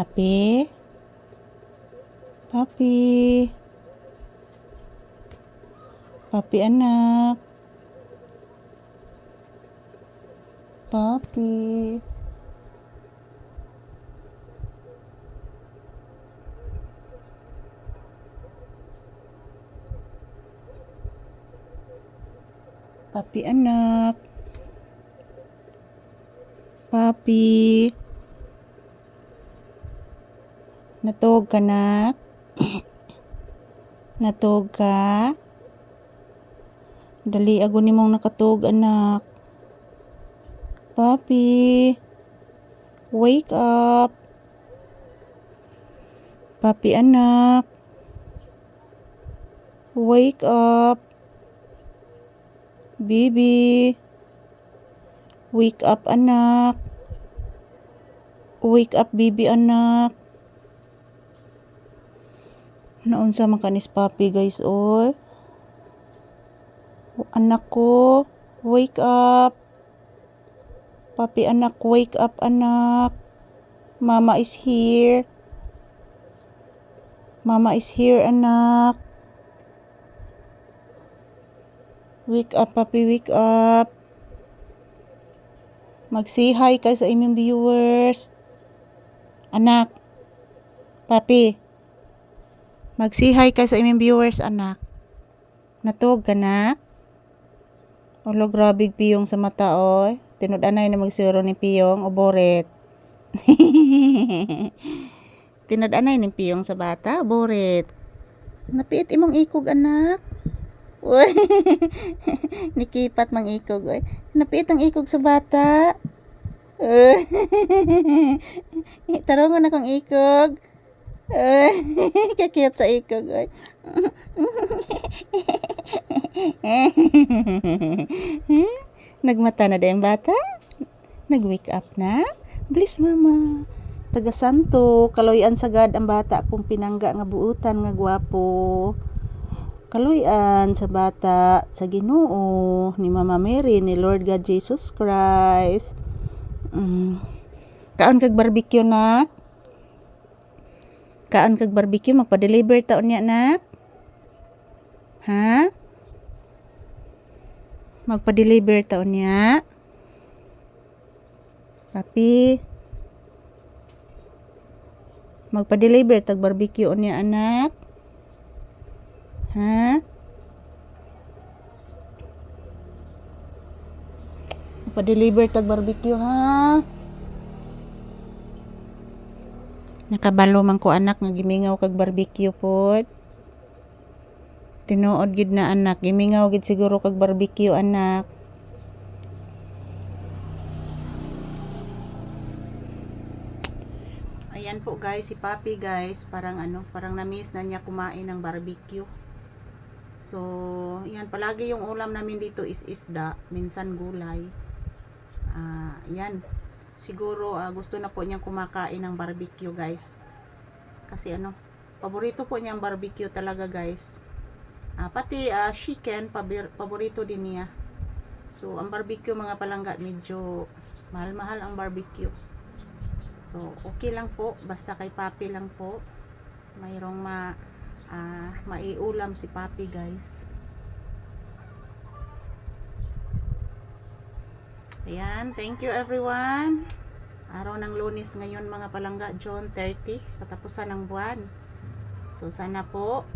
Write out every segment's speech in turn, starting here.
Papi? Papi? Papi anak? Papi? Papi anak? Papi? Natog ka, nak? Natog ka? Dali ago nimong nakatog, anak. Papi? Wake up. Papi anak? Wake up. Bibi? Wake up, anak. Wake up, bibi anak. Naunsa man kanis papi, guys, oy. Anak ko, wake up. Papi anak, wake up, anak. Mama is here. Mama is here, anak. Wake up, papi, wake up. Mag-say hi ka sa imong viewers. Anak. Papi. Mag-say hi ka sa imong viewers, anak. Natog ka, nak? Olo, grabe piyong sa mata, oy. Tinud-anay na magsuro ni piyong, oboret. Tinud-anay ni piyong sa bata, oboret. Napiit imong ikog, anak. Uy. Nikipat mang ikog, oy. Napiit ang ikog sa bata. Tarungan akong ikog. Kakiyot sa ikog, oy. Nagmata na din bata? Nag-wake up na? Bliss mama. Taga Santo, kaloyan sagad ang bata kung pinangga nga buutan nga gwapo. Kaloyan sa bata sa Ginoo ni Mama Mary ni Lord God Jesus Christ. Kaon kag barbecue, nak? Kaon kag barbecue, magpa-deliver taon niya, nak? Ha? Magpa-deliver taon niya? Papi? Magpa-deliver tag barbecue niya, anak? Ha? Magpa-deliver tag barbecue, ha? Nakabalo man ko, anak, nga gimingaw kag barbecue pod. Tinuod gid na, anak, gimingaw gid siguro kag barbecue, anak. Ayan po, guys, si Papi, guys, parang na-miss na niya kumain ng barbecue. So, yan, palagi yung ulam namin dito is isda, minsan gulay. Yan. Siguro gusto na po niyang kumakain ng barbecue, guys. Kasi paborito po niyang barbecue talaga, guys. Pati chicken, paborito din niya. So, ang barbecue, mga palangga, medyo mahal-mahal ang barbecue. So, okay lang po. Basta kay Papi lang po. Mayroong maiulam si Papi, guys. Ayan. Thank you, everyone. Araw ng Lunes ngayon, mga palangga, June 30. Katapusan ng buwan. So, sana po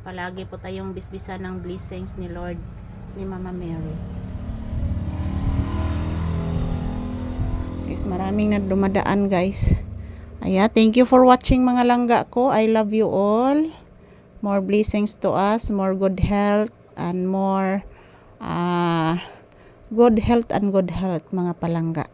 palagi po tayong bisbisan ng blessings ni Lord, ni Mama Mary. Guys, maraming na dumadaan, guys. Thank you for watching, mga langga ko. I love you all. More blessings to us, more good health, and more good health, mga palangga.